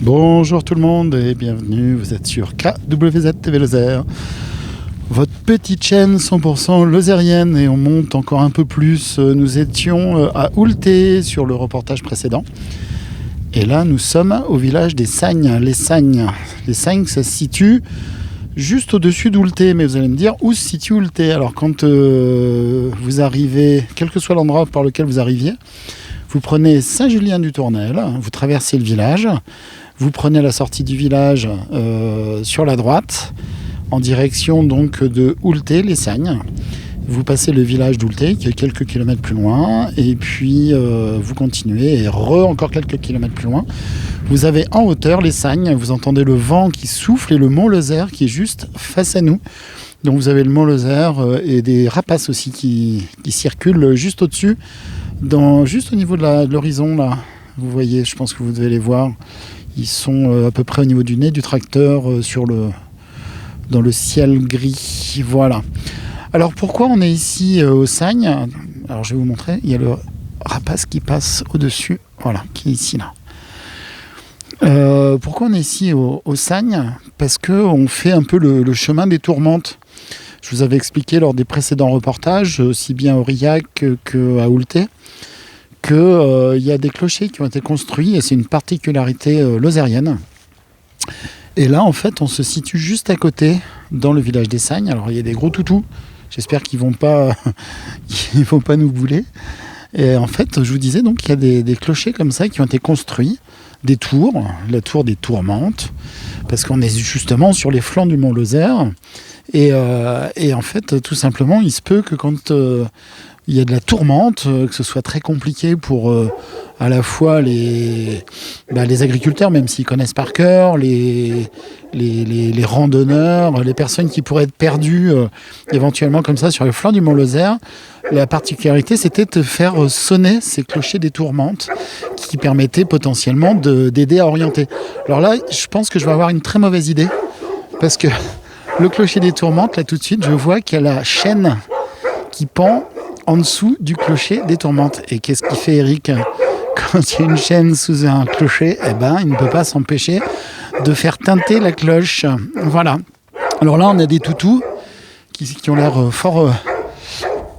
Bonjour tout le monde et bienvenue, vous êtes sur KWZ TV Lozère, votre petite chaîne 100% lozérienne, et on monte encore un peu plus. Nous étions à Oulté sur le reportage précédent et là nous sommes au village des Sagnes. Les Sagnes, ça se situe juste au-dessus d'Oulté, mais vous allez me dire où se situe Oulté. Alors quand vous arrivez, quel que soit l'endroit par lequel vous arriviez, vous prenez Saint-Julien-du-Tournel, vous traversez le village, vous prenez la sortie du village sur la droite, en direction donc de Oulté, les Sagnes. Vous passez le village d'Oulté, qui est quelques kilomètres plus loin, et puis vous continuez, et encore quelques kilomètres plus loin. Vous avez en hauteur les Sagnes, vous entendez le vent qui souffle et le mont Lozère qui est juste face à nous. Donc vous avez le mont Lozère et des rapaces aussi qui circulent juste au-dessus, juste au niveau de l'horizon là. Vous voyez, je pense que vous devez les voir. Ils sont à peu près au niveau du nez du tracteur dans le ciel gris. Voilà. Alors pourquoi on est ici au Sagnes? Alors je vais vous montrer. Il y a le rapace qui passe au-dessus. Voilà, qui est ici là. Pourquoi on est ici au Sagnes? Parce qu'on fait un peu le chemin des tourmentes. Je vous avais expliqué lors des précédents reportages, aussi bien à Aurillac qu'à Oulté, qu'il y a des clochers qui ont été construits, et c'est une particularité lozérienne. Et là, en fait, on se situe juste à côté, dans le village des Sagnes. Alors, il y a des gros toutous. J'espère qu'ils vont pas nous bouler. Et en fait, je vous disais, donc, il y a des clochers comme ça qui ont été construits, des tours, la tour des Tourmentes, parce qu'on est justement sur les flancs du mont Lozère. Et en fait, tout simplement, il se peut que quand il y a de la tourmente, que ce soit très compliqué pour à la fois les agriculteurs, même s'ils connaissent par cœur, les randonneurs, les personnes qui pourraient être perdues éventuellement comme ça sur les flancs du mont Lozère. La particularité, c'était de faire sonner ces clochers des tourmentes qui permettaient potentiellement d'aider à orienter. Alors là, je pense que je vais avoir une très mauvaise idée, parce que le clocher des tourmentes, là tout de suite, je vois qu'il y a la chaîne qui pend en dessous du clocher des tourmentes. Et qu'est-ce qu'il fait, Eric, quand il y a une chaîne sous un clocher? Eh ben, il ne peut pas s'empêcher de faire tinter la cloche. Voilà. Alors là, on a des toutous qui ont l'air fort...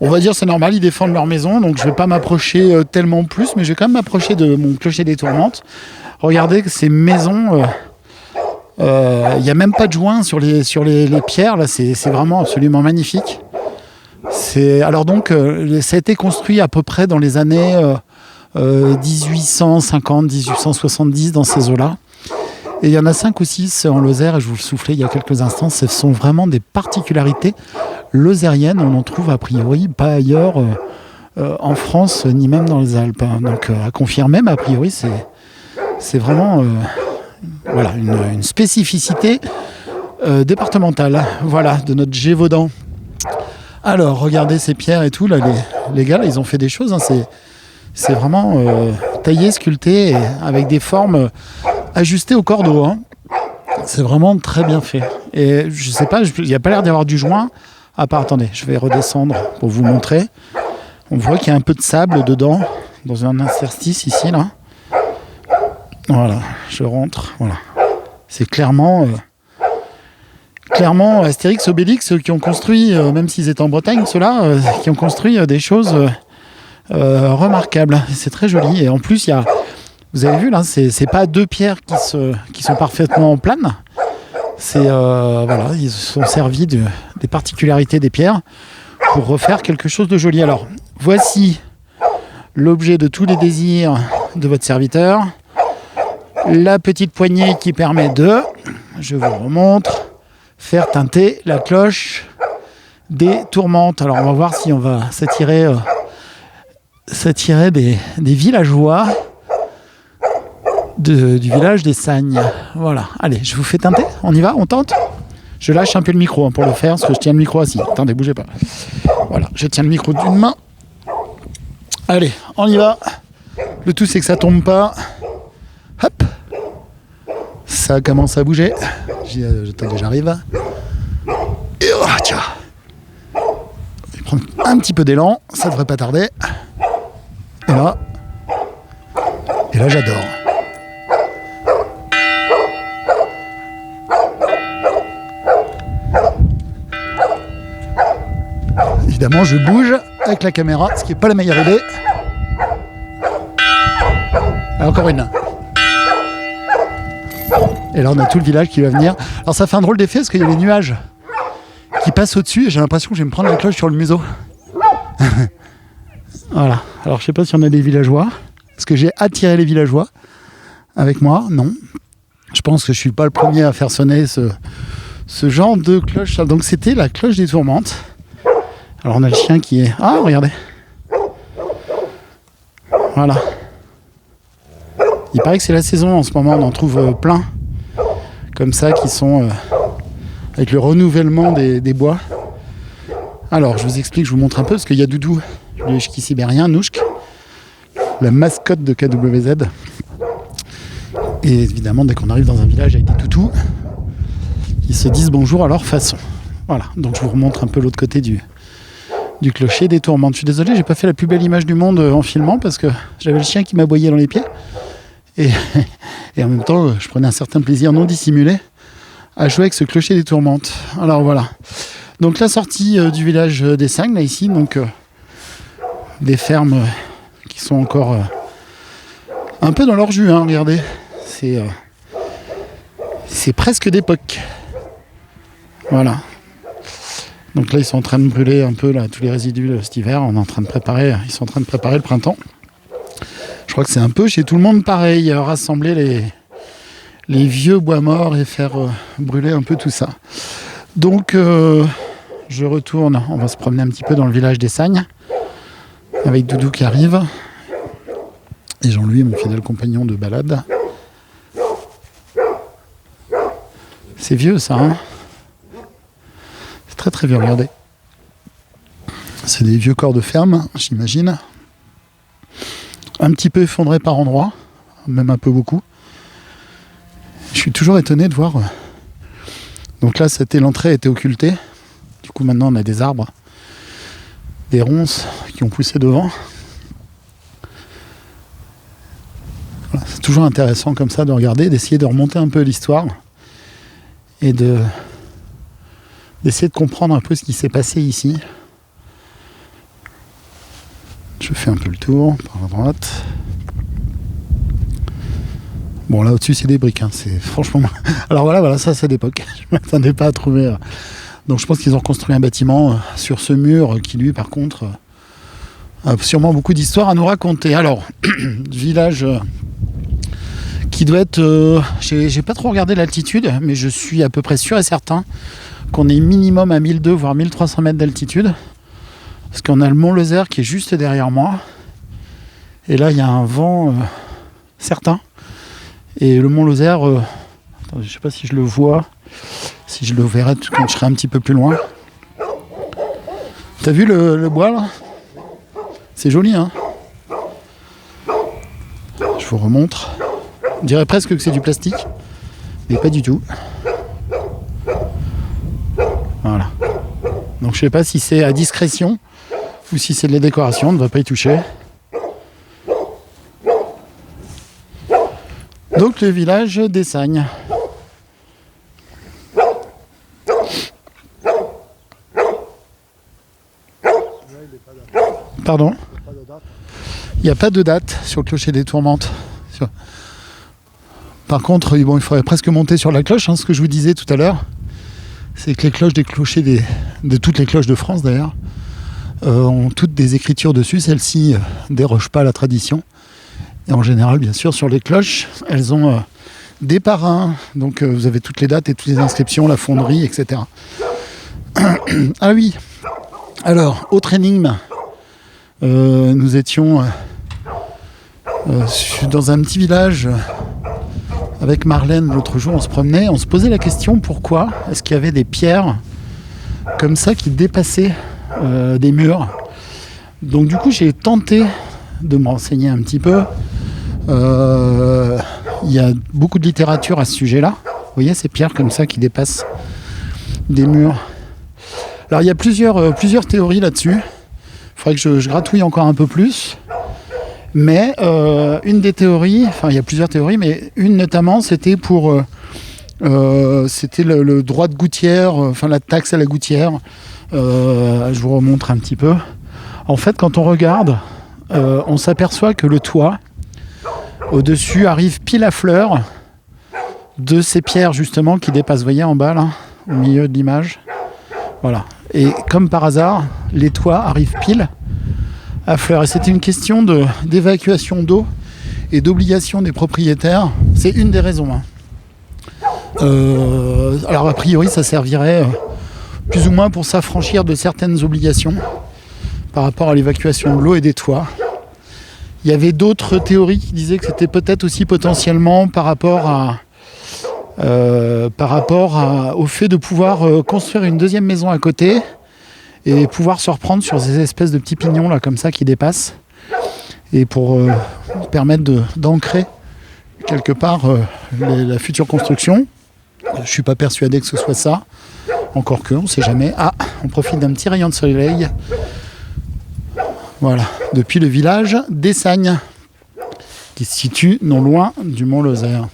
on va dire c'est normal, ils défendent leur maison, donc je ne vais pas m'approcher tellement plus, mais je vais quand même m'approcher de mon clocher des tourmentes. Regardez que ces maisons... il n'y a même pas de joint sur les pierres, là, c'est vraiment absolument magnifique. Alors donc, ça a été construit à peu près dans les années 1850, 1870, dans ces eaux-là. Et il y en a 5 ou 6 en Lozère, et je vous le soufflais il y a quelques instants, ce sont vraiment des particularités lozériennes. On n'en trouve a priori pas ailleurs en France, ni même dans les Alpes. Donc à confirmer, mais a priori c'est vraiment voilà, une spécificité départementale, voilà, de notre Gévaudan. Alors, regardez ces pierres et tout, là, les gars, là, ils ont fait des choses, hein, c'est vraiment taillé, sculpté, avec des formes ajustées au cordeau, hein. C'est vraiment très bien fait. Et je sais pas, il n'y a pas l'air d'y avoir du joint, à part, attendez, je vais redescendre pour vous montrer. On voit qu'il y a un peu de sable dedans, dans un interstice ici, là. Voilà, je rentre, voilà. C'est clairement Astérix, Obélix qui ont construit, même s'ils étaient en Bretagne, ceux-là, qui ont construit des choses remarquables. C'est très joli. Et en plus, vous avez vu là, c'est pas deux pierres qui sont parfaitement planes. Voilà, ils se sont servis des particularités des pierres pour refaire quelque chose de joli. Alors, voici l'objet de tous les désirs de votre serviteur. La petite poignée qui permet je vous remontre, faire tinter la cloche des tourmentes. Alors on va voir si on va s'attirer des villageois du village des Sagnes. Voilà, allez, je vous fais tinter, on y va, on tente. Je lâche un peu le micro pour le faire, parce que je tiens le micro assis. Attendez, bougez pas. Voilà, je tiens le micro d'une main. Allez, on y va. Le tout c'est que ça tombe pas. Hop, ça commence à bouger. Attendez, j'arrive. Et tiens, je vais prendre un petit peu d'élan, ça devrait pas tarder. Et là j'adore. Évidemment, je bouge avec la caméra, ce qui n'est pas la meilleure idée. Et encore une. Et là, on a tout le village qui va venir. Alors, ça fait un drôle d'effet parce qu'il y a les nuages qui passent au-dessus et j'ai l'impression que je vais me prendre la cloche sur le museau. Voilà. Alors, je sais pas si on a des villageois. Est-ce que j'ai attiré les villageois avec moi? Non. Je pense que je suis pas le premier à faire sonner ce genre de cloche. Donc, c'était la cloche des tourmentes. Alors, on a le chien qui est... Ah, regardez. Voilà. Il paraît que c'est la saison en ce moment. On en trouve plein. Comme ça, qui sont... avec le renouvellement des bois. Alors, je vous explique, je vous montre un peu, parce qu'il y a Doudou, le ch'ti sibérien, Nouchk, la mascotte de KWZ. Et évidemment, dès qu'on arrive dans un village avec des toutous, ils se disent bonjour à leur façon. Voilà, donc je vous remontre un peu l'autre côté du clocher des tourmentes. Je suis désolé, j'ai pas fait la plus belle image du monde en filmant, parce que j'avais le chien qui m'aboyait dans les pieds. Et en même temps, je prenais un certain plaisir non dissimulé à jouer avec ce clocher des tourmentes. Alors voilà. Donc la sortie du village des Sagnes, là ici, donc des fermes qui sont encore un peu dans leur jus, hein, regardez. C'est presque d'époque. Voilà. Donc là ils sont en train de brûler un peu là, tous les résidus de cet hiver. Ils sont en train de préparer le printemps. Je crois que c'est un peu chez tout le monde pareil, rassembler les vieux bois morts et faire brûler un peu tout ça. Donc je retourne, on va se promener un petit peu dans le village des Sagnes avec Doudou qui arrive et Jean-Louis, mon fidèle compagnon de balade. C'est vieux ça, hein? C'est très très vieux, regardez. C'est des vieux corps de ferme, j'imagine. Un petit peu effondrés par endroits, même un peu beaucoup. Je suis toujours étonné de voir. Donc là, l'entrée était occultée. Du coup, maintenant, on a des arbres, des ronces qui ont poussé devant. Voilà, c'est toujours intéressant comme ça de regarder, d'essayer de remonter un peu l'histoire et d'essayer de comprendre un peu ce qui s'est passé ici. Je fais un peu le tour par la droite. Bon, là au-dessus c'est des briques, hein. C'est franchement... Alors voilà, ça c'est d'époque. Je ne m'attendais pas à trouver... Donc je pense qu'ils ont reconstruit un bâtiment sur ce mur qui lui par contre a sûrement beaucoup d'histoires à nous raconter. Alors, village qui doit être... j'ai pas trop regardé l'altitude, mais je suis à peu près sûr et certain qu'on est minimum à 1200 voire 1300 mètres d'altitude. Parce qu'on a le mont Lozère qui est juste derrière moi. Et là il y a un vent certain. Et le mont Lozère, je ne sais pas si je le vois, si je le verrai quand je serai un petit peu plus loin. T'as vu le bois là? C'est joli, hein? Je vous remontre. On dirait presque que c'est du plastique, mais pas du tout. Voilà. Donc je sais pas si c'est à discrétion ou si c'est de la décoration, on ne va pas y toucher. Donc le village des Sagnes. Pardon? Il n'y a pas de date sur le clocher des Tourmentes. Par contre, bon, il faudrait presque monter sur la cloche, hein, ce que je vous disais tout à l'heure. C'est que les cloches des clochers de toutes les cloches de France d'ailleurs ont toutes des écritures dessus. Celles-ci ne dérogent pas à la tradition. Et en général, bien sûr, sur les cloches, elles ont des parrains. Donc vous avez toutes les dates et toutes les inscriptions, la fonderie, etc. Ah oui. Alors, autre énigme. Nous étions dans un petit village avec Marlène l'autre jour. On se promenait, on se posait la question pourquoi est-ce qu'il y avait des pierres comme ça qui dépassaient des murs. Donc du coup, j'ai tenté de me renseigner un petit peu. Il y a beaucoup de littérature à ce sujet-là. Vous voyez ces pierres comme ça qui dépassent des murs. Alors il y a plusieurs théories là-dessus. Il faudrait que je gratouille encore un peu plus. Mais une des théories, enfin il y a plusieurs théories, mais une notamment c'était pour C'était le droit de gouttière, enfin la taxe à la gouttière. Je vous remontre un petit peu. En fait, quand on regarde, on s'aperçoit que le toit, au-dessus, arrive pile à fleur de ces pierres justement qui dépassent, vous voyez en bas là, au milieu de l'image. Voilà. Et comme par hasard, les toits arrivent pile à fleur. Et c'était une question d'évacuation d'eau et d'obligation des propriétaires. C'est une des raisons. Alors a priori, ça servirait plus ou moins pour s'affranchir de certaines obligations par rapport à l'évacuation de l'eau et des toits. Il y avait d'autres théories qui disaient que c'était peut-être aussi potentiellement par rapport au fait de pouvoir construire une deuxième maison à côté et pouvoir se reprendre sur ces espèces de petits pignons là comme ça qui dépassent et pour permettre d'ancrer quelque part la future construction. Je ne suis pas persuadé que ce soit ça, encore que on ne sait jamais. Ah, on profite d'un petit rayon de soleil. Voilà, depuis le village d'Essagnes qui se situe non loin du Mont Lozère.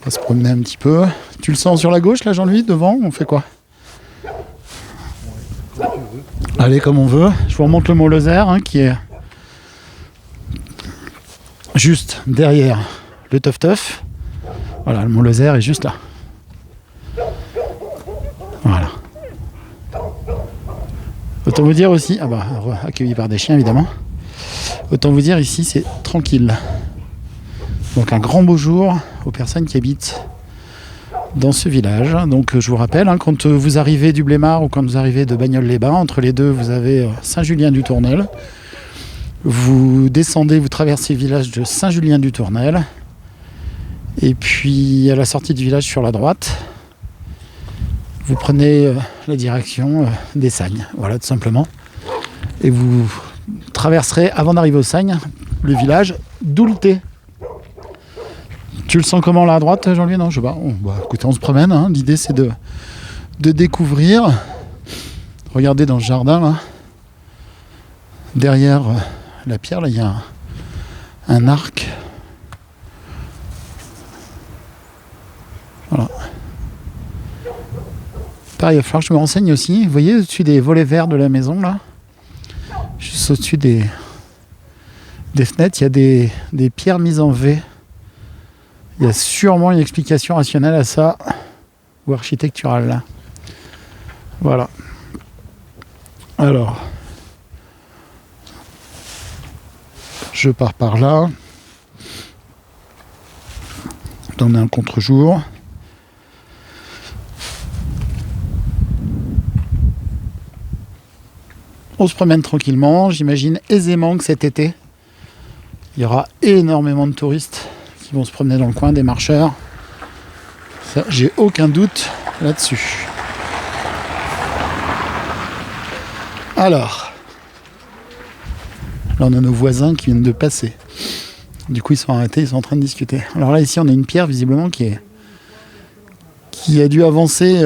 On va se promener un petit peu. Tu le sens sur la gauche là, Jean-Louis, devant? On fait quoi? Allez, comme on veut. Je vous remonte le Mont Lozère qui est juste derrière le Teuf-Teuf. Voilà, le Mont Lozère est juste là. Voilà. Autant vous dire aussi, accueilli par des chiens évidemment. Autant vous dire ici c'est tranquille. Donc un grand beau jour aux personnes qui habitent dans ce village. Donc je vous rappelle, quand vous arrivez du Blémard ou quand vous arrivez de Bagnoles-les-Bains, entre les deux vous avez Saint-Julien-du-Tournel. Vous descendez, vous traversez le village de Saint-Julien-du-Tournel. Et puis à la sortie du village sur la droite, vous prenez la direction d'Essagnes, voilà tout simplement. Et vous traverserez, avant d'arriver au Sagnes, le village d'Oulté. Tu le sens comment là à droite, Jean-Louis? Non, je sais pas. Écoutez, on se promène. L'idée c'est de découvrir. Regardez dans le jardin là. Derrière la pierre, là, il y a un arc. Voilà. Pareil, il va falloir que je me renseigne aussi. Vous voyez au-dessus des volets verts de la maison là, juste au-dessus des fenêtres, il y a des pierres mises en V. Il y a sûrement une explication rationnelle à ça, ou architecturale là. Voilà. Alors, je pars par là. On a un contre-jour. On se promène tranquillement. J'imagine aisément que cet été, il y aura énormément de touristes qui vont se promener dans le coin, des marcheurs. Ça, j'ai aucun doute là-dessus. Alors, là on a nos voisins qui viennent de passer. Du coup ils sont arrêtés, ils sont en train de discuter. Alors là ici on a une pierre visiblement qui a dû avancer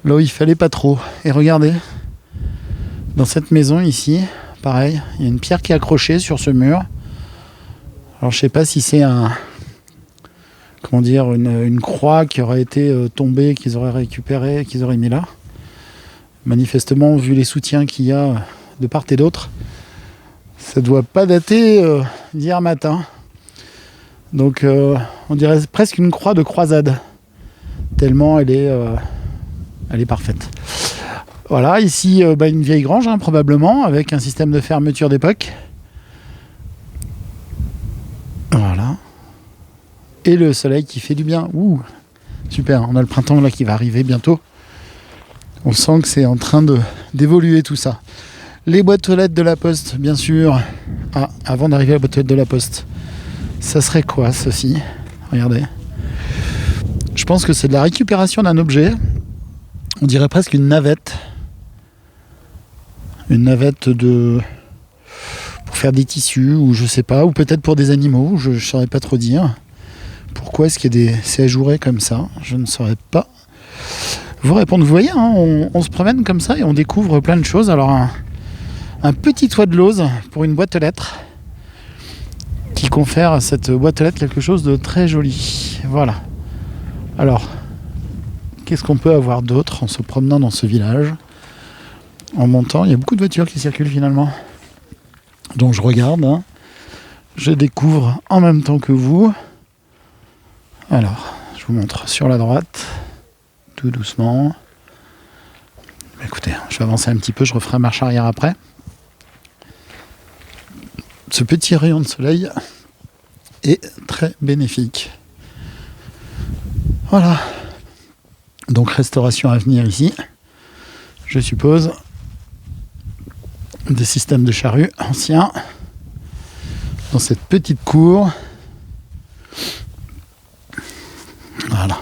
là où il fallait pas trop. Et regardez, dans cette maison ici, pareil, il y a une pierre qui est accrochée sur ce mur. Alors je sais pas si c'est une croix qui aurait été tombée, qu'ils auraient récupérée, qu'ils auraient mis là. Manifestement, vu les soutiens qu'il y a de part et d'autre, ça doit pas dater d'hier matin. Donc on dirait presque une croix de croisade, tellement elle est parfaite. Voilà, ici une vieille grange probablement, avec un système de fermeture d'époque. Voilà. Et le soleil qui fait du bien. Ouh, super, on a le printemps là qui va arriver bientôt. On sent que c'est en train d'évoluer tout ça. Les boîtes aux lettres de la poste, bien sûr. Ah, avant d'arriver à la boîte aux lettres de la poste, ça serait quoi ceci? Regardez. Je pense que c'est de la récupération d'un objet. On dirait presque une navette. Une navette pour faire des tissus, ou je sais pas, ou peut-être pour des animaux, je saurais pas trop dire. Pourquoi est-ce qu'il y a c'est ajouré comme ça? Je ne saurais pas vous répondre. Vous voyez, on se promène comme ça et on découvre plein de choses. Alors un petit toit de lauze pour une boîte aux lettres qui confère à cette boîte aux lettres quelque chose de très joli. Voilà. Alors, qu'est-ce qu'on peut avoir d'autre en se promenant dans ce village? En montant, il y a beaucoup de voitures qui circulent finalement. Donc je regarde, hein. Je découvre en même temps que vous. Alors, je vous montre sur la droite, tout doucement. Écoutez, je vais avancer un petit peu, je referai marche arrière après. Ce petit rayon de soleil est très bénéfique. Voilà. Donc restauration à venir ici, je suppose. Des systèmes de charrues anciens dans cette petite cour. Voilà.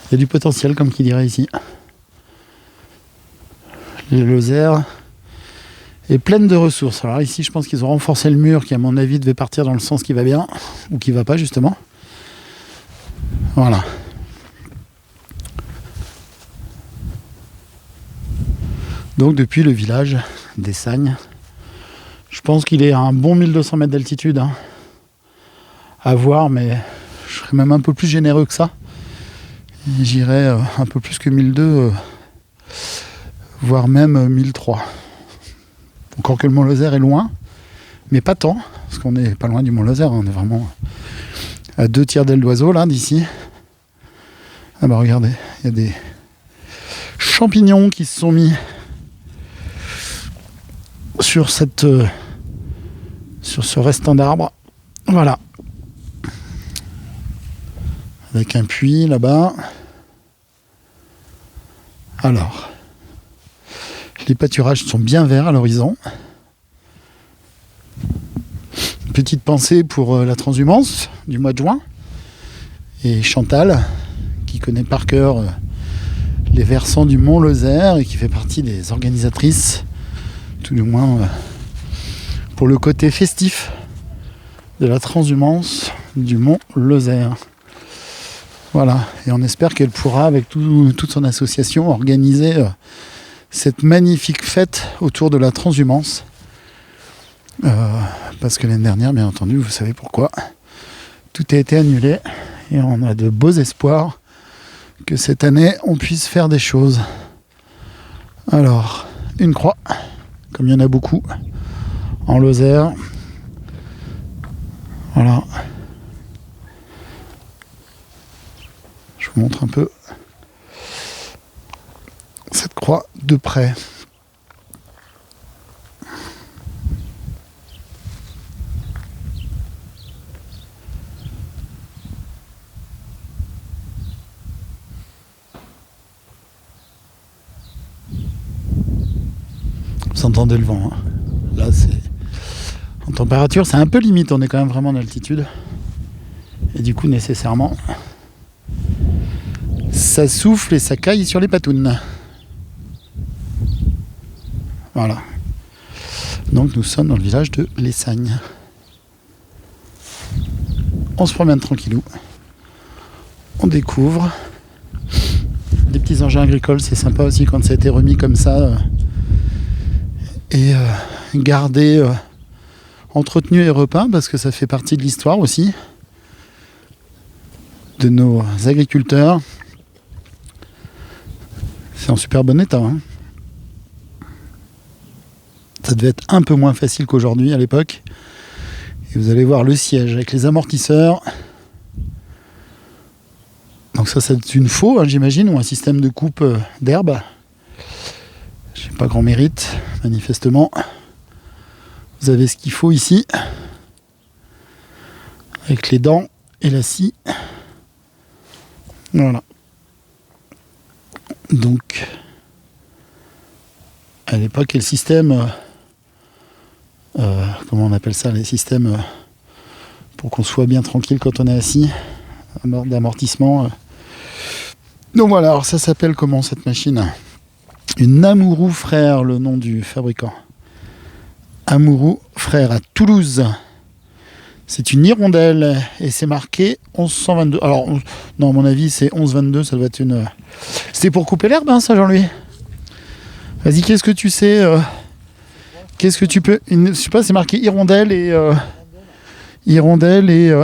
Il y a du potentiel, comme qui dirait ici. Les Lozère est pleine de ressources. Alors ici, je pense qu'ils ont renforcé le mur qui, à mon avis, devait partir dans le sens qui va bien ou qui va pas, justement. Voilà. Donc depuis le village d'Essagne, je pense qu'il est à un bon 1200 mètres d'altitude. Hein. À voir, mais je serais même un peu plus généreux que ça. J'irais un peu plus que 1200, voire même 1300. Encore que le Mont Lozère est loin, mais pas tant, parce qu'on n'est pas loin du Mont Lozère, on est vraiment à 2 tiers d'aile d'oiseau là d'ici. Ah bah regardez, il y a des champignons qui se sont mis sur ce restant d'arbre. Voilà. Avec un puits là-bas. Alors, les pâturages sont bien verts à l'horizon. Petite pensée pour la transhumance du mois de juin. Et Chantal, qui connaît par cœur les versants du Mont Lozère et qui fait partie des organisatrices, tout du moins pour le côté festif de la transhumance du Mont Lozère. Voilà, et on espère qu'elle pourra, avec toute son association, organiser cette magnifique fête autour de la transhumance. Parce que l'année dernière, bien entendu, vous savez pourquoi, tout a été annulé et on a de beaux espoirs que cette année, on puisse faire des choses. Alors, une croix, comme il y en a beaucoup, en Lozère. Voilà. Je vous montre un peu cette croix de près. Vous entendez le vent, hein. Là, c'est en température, c'est un peu limite. On est quand même vraiment en altitude. Et du coup, nécessairement, ça souffle et ça caille sur les patounes. Voilà. Donc nous sommes dans le village de l'Essagne. On se promène tranquillou. On découvre des petits engins agricoles. C'est sympa aussi quand ça a été remis comme ça et gardé, entretenu et repeint, parce que ça fait partie de l'histoire aussi de nos agriculteurs. C'est en super bon état, hein. Ça devait être un peu moins facile qu'aujourd'hui à l'époque. Et vous allez voir le siège avec les amortisseurs. Donc ça c'est une faux, hein, j'imagine, ou un système de coupe d'herbe. J'ai pas grand mérite, manifestement. Vous avez ce qu'il faut ici. Avec les dents et la scie. Voilà. Donc, à l'époque, le système, comment on appelle ça, les systèmes pour qu'on soit bien tranquille quand on est assis, d'amortissement. Donc voilà, alors ça s'appelle comment cette machine? Une Amouroux Frères, le nom du fabricant. Amouroux Frères à Toulouse. C'est une hirondelle et c'est marqué 1122. Alors, non, à mon avis, c'est 1122, ça doit être une... C'était pour couper l'herbe, hein, ça, Jean-Louis? Vas-y, qu'est-ce que tu sais qu'est-ce que tu peux... Je sais pas, c'est marqué hirondelle et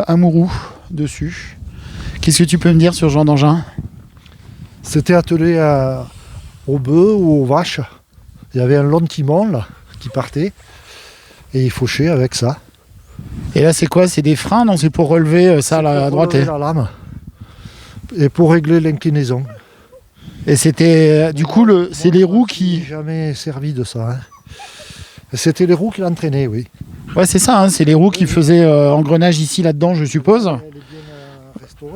Amouroux dessus. Qu'est-ce que tu peux me dire sur ce genre d'engin? C'était attelé aux bœufs ou aux vaches. Il y avait un long timon là, qui partait et il fauchait avec ça. Et là c'est quoi? C'est des freins? Non, c'est pour relever ça à droite la lame et pour régler l'inclinaison. Et c'était du coup c'est les roues qui... Jamais servi de ça. Hein. C'était les roues qui l'entraînaient, oui. Ouais, c'est ça, hein, c'est les roues qui faisaient engrenage ici là-dedans, je suppose.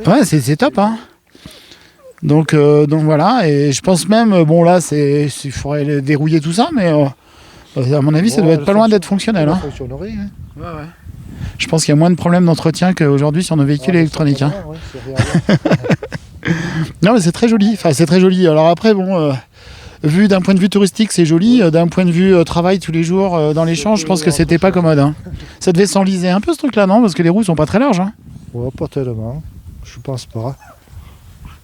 Ouais, c'est top, hein. Donc voilà, et je pense même, bon là, il faudrait dérouiller tout ça, mais à mon avis, ça doit être pas loin d'être fonctionnel. Hein. Fonctionnerait, hein. Ouais. Je pense qu'il y a moins de problèmes d'entretien qu'aujourd'hui sur nos véhicules électroniques. Hein. Non, mais c'est très joli. Enfin, c'est très joli. Alors après, bon, vu d'un point de vue touristique, c'est joli. D'un point de vue travail tous les jours dans les champs, je pense que c'était pas commode. Hein. Ça devait s'enliser un peu ce truc-là, non? Parce que les roues sont pas très larges. Hein. Ouais, pas tellement. Je pense pas.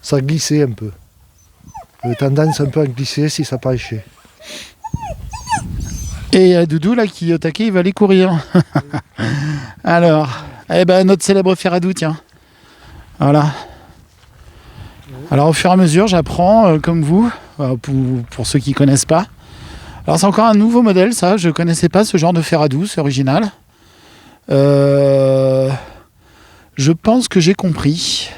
Ça glissait un peu. J'avais tendance un peu à glisser si ça penchait. Et Doudou, là, qui est au taquet, il va aller courir. Alors, notre célèbre Ferradou, tiens. Voilà. Alors, au fur et à mesure, j'apprends, comme vous, pour ceux qui ne connaissent pas. Alors, c'est encore un nouveau modèle, ça. Je ne connaissais pas ce genre de Ferradou, c'est original. Je pense que j'ai compris.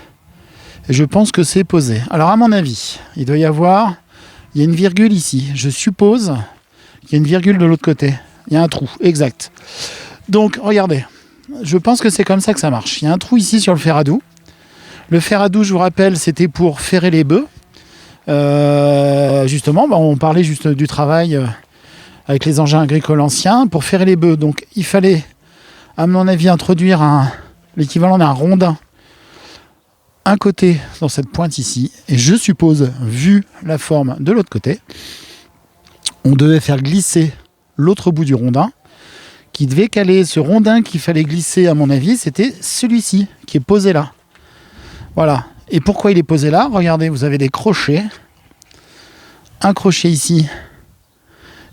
Et je pense que c'est posé. Alors, à mon avis, il y a une virgule ici. Je suppose qu'il y a une virgule de l'autre côté. Il y a un trou, exact. Donc, regardez. Je pense que c'est comme ça que ça marche. Il y a un trou ici sur le Ferradou. Le Ferradou, je vous rappelle, c'était pour ferrer les bœufs. Justement, on parlait juste du travail avec les engins agricoles anciens pour ferrer les bœufs. Donc, il fallait, à mon avis, introduire l'équivalent d'un rondin un côté dans cette pointe ici. Et je suppose, vu la forme de l'autre côté, on devait faire glisser l'autre bout du rondin qui devait caler ce rondin qu'il fallait glisser, à mon avis, c'était celui-ci qui est posé là. Voilà. Et pourquoi il est posé là? Regardez, vous avez des crochets. Un crochet ici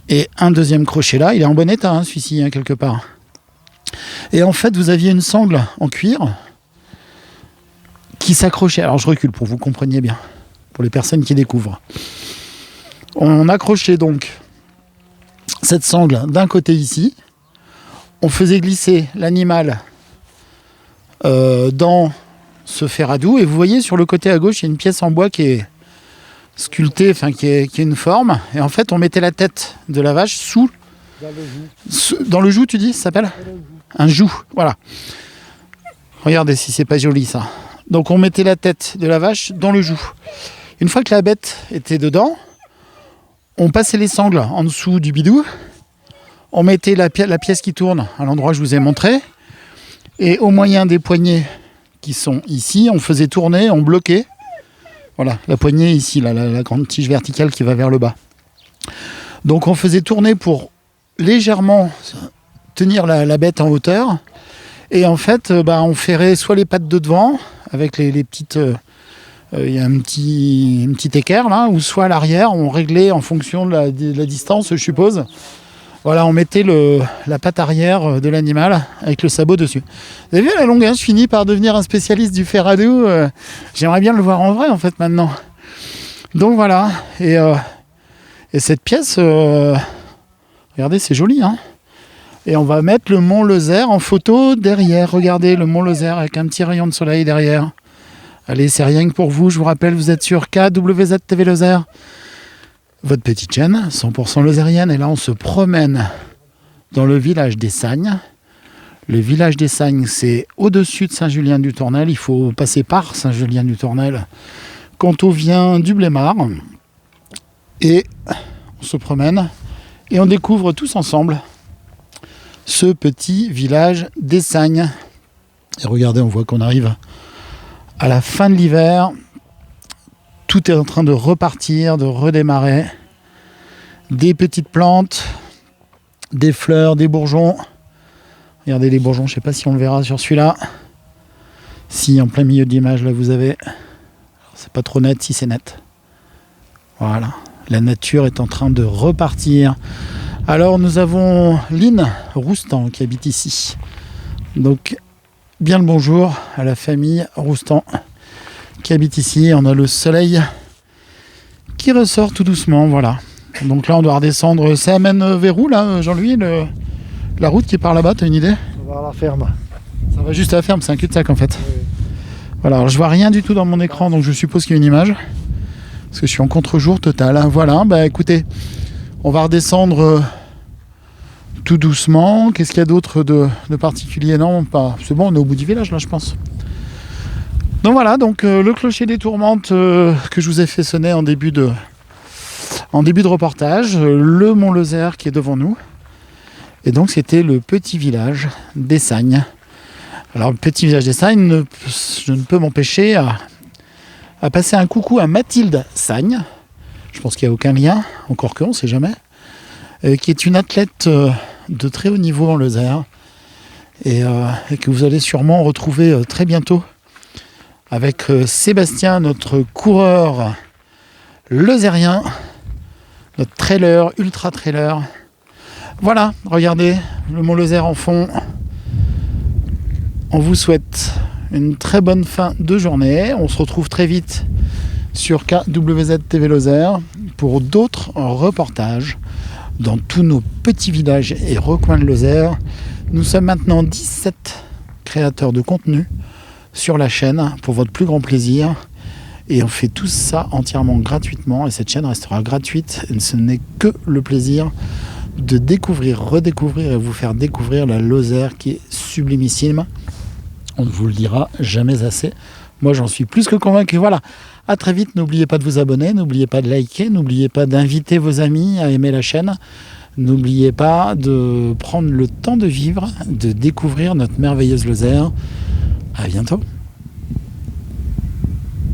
et un deuxième crochet là. Il est en bon état, hein, celui-ci, hein, quelque part. Et en fait, vous aviez une sangle en cuir qui s'accrochait. Alors, je recule pour que vous compreniez bien, pour les personnes qui découvrent. On accrochait donc cette sangle d'un côté ici. On faisait glisser l'animal dans ce Ferradou. Et vous voyez, sur le côté à gauche, il y a une pièce en bois qui est sculptée, enfin qui est une forme. Et en fait, on mettait la tête de la vache dans le joug, tu dis, ça s'appelle un joug, voilà. Regardez si c'est pas joli, ça. Donc, on mettait la tête de la vache dans le joug. Une fois que la bête était dedans, on passait les sangles en dessous du bidou. On mettait la pièce qui tourne à l'endroit que je vous ai montré. Et au moyen des poignées qui sont ici, on faisait tourner, on bloquait. Voilà, la poignée ici, là, la grande tige verticale qui va vers le bas. Donc on faisait tourner pour légèrement tenir la bête en hauteur. Et en fait, on ferrait soit les pattes de devant, avec les petites... il y a un petit équerre là, ou soit à l'arrière, on réglait en fonction de la distance, je suppose. Voilà, on mettait la patte arrière de l'animal avec le sabot dessus. Vous avez vu, la longue, hein, je finis par devenir un spécialiste du Ferradou. J'aimerais bien le voir en vrai, en fait, maintenant. Donc voilà, et cette pièce, regardez, c'est joli, hein. Et on va mettre le Mont Lozère en photo derrière. Regardez, le Mont Lozère avec un petit rayon de soleil derrière. Allez, c'est rien que pour vous. Je vous rappelle, vous êtes sur KWZ TV Lozère, votre petite chaîne 100% lozérienne. Et là, on se promène dans le village des Sagnes. Le village des Sagnes, c'est au-dessus de Saint-Julien-du-Tournel. Il faut passer par Saint-Julien-du-Tournel quand on vient du Blémard. Et on se promène et on découvre tous ensemble ce petit village des Sagnes. Et regardez, on voit qu'on arrive à la fin de l'hiver. Tout est en train de repartir, de redémarrer. Des petites plantes, des fleurs, des bourgeons. Regardez les bourgeons, je ne sais pas si on le verra sur celui-là. Si, en plein milieu de l'image, là, vous avez... C'est pas trop net, si c'est net. Voilà. La nature est en train de repartir. Alors, nous avons Lynn Roustan qui habite ici. Donc, bien le bonjour à la famille Roustan. qui habitent ici. On a le soleil qui ressort tout doucement, voilà. Donc là, on doit redescendre. Ça amène vers où, là, Jean-Louis, la route qui part là-bas, t'as une idée? On va à la ferme. Ça va juste à la ferme, c'est un cul-de-sac en fait. Oui. Voilà, alors je vois rien du tout dans mon écran, donc je suppose qu'il y a une image. Parce que je suis en contre-jour total. Voilà, bah écoutez, on va redescendre tout doucement. Qu'est-ce qu'il y a d'autre de particulier? Non, pas. C'est bon, on est au bout du village là, je pense. Donc voilà, donc le clocher des Tourmentes que je vous ai fait sonner en début de reportage, le Mont Lozère qui est devant nous. Et donc c'était le petit village d'Essagne. Alors le petit village d'Essagne, je ne peux m'empêcher à passer un coucou à Mathilde Sagne. Je pense qu'il n'y a aucun lien, encore qu'on ne sait jamais. Qui est une athlète de très haut niveau en Lozère. Et que vous allez sûrement retrouver très bientôt avec Sébastien, notre coureur lozérien, notre trailer, ultra trailer. Voilà, regardez, le Mont Lozère en fond. On vous souhaite une très bonne fin de journée. On se retrouve très vite sur KWZ TV Lozère pour d'autres reportages dans tous nos petits villages et recoins de Lozère. Nous sommes maintenant 17 créateurs de contenu sur la chaîne pour votre plus grand plaisir. Et on fait tout ça entièrement gratuitement. Et cette chaîne restera gratuite. Et ce n'est que le plaisir de découvrir, redécouvrir et vous faire découvrir la Lozère qui est sublimissime. On ne vous le dira jamais assez. Moi, j'en suis plus que convaincu. Voilà. À très vite. N'oubliez pas de vous abonner. N'oubliez pas de liker. N'oubliez pas d'inviter vos amis à aimer la chaîne. N'oubliez pas de prendre le temps de vivre, de découvrir notre merveilleuse Lozère. À bientôt.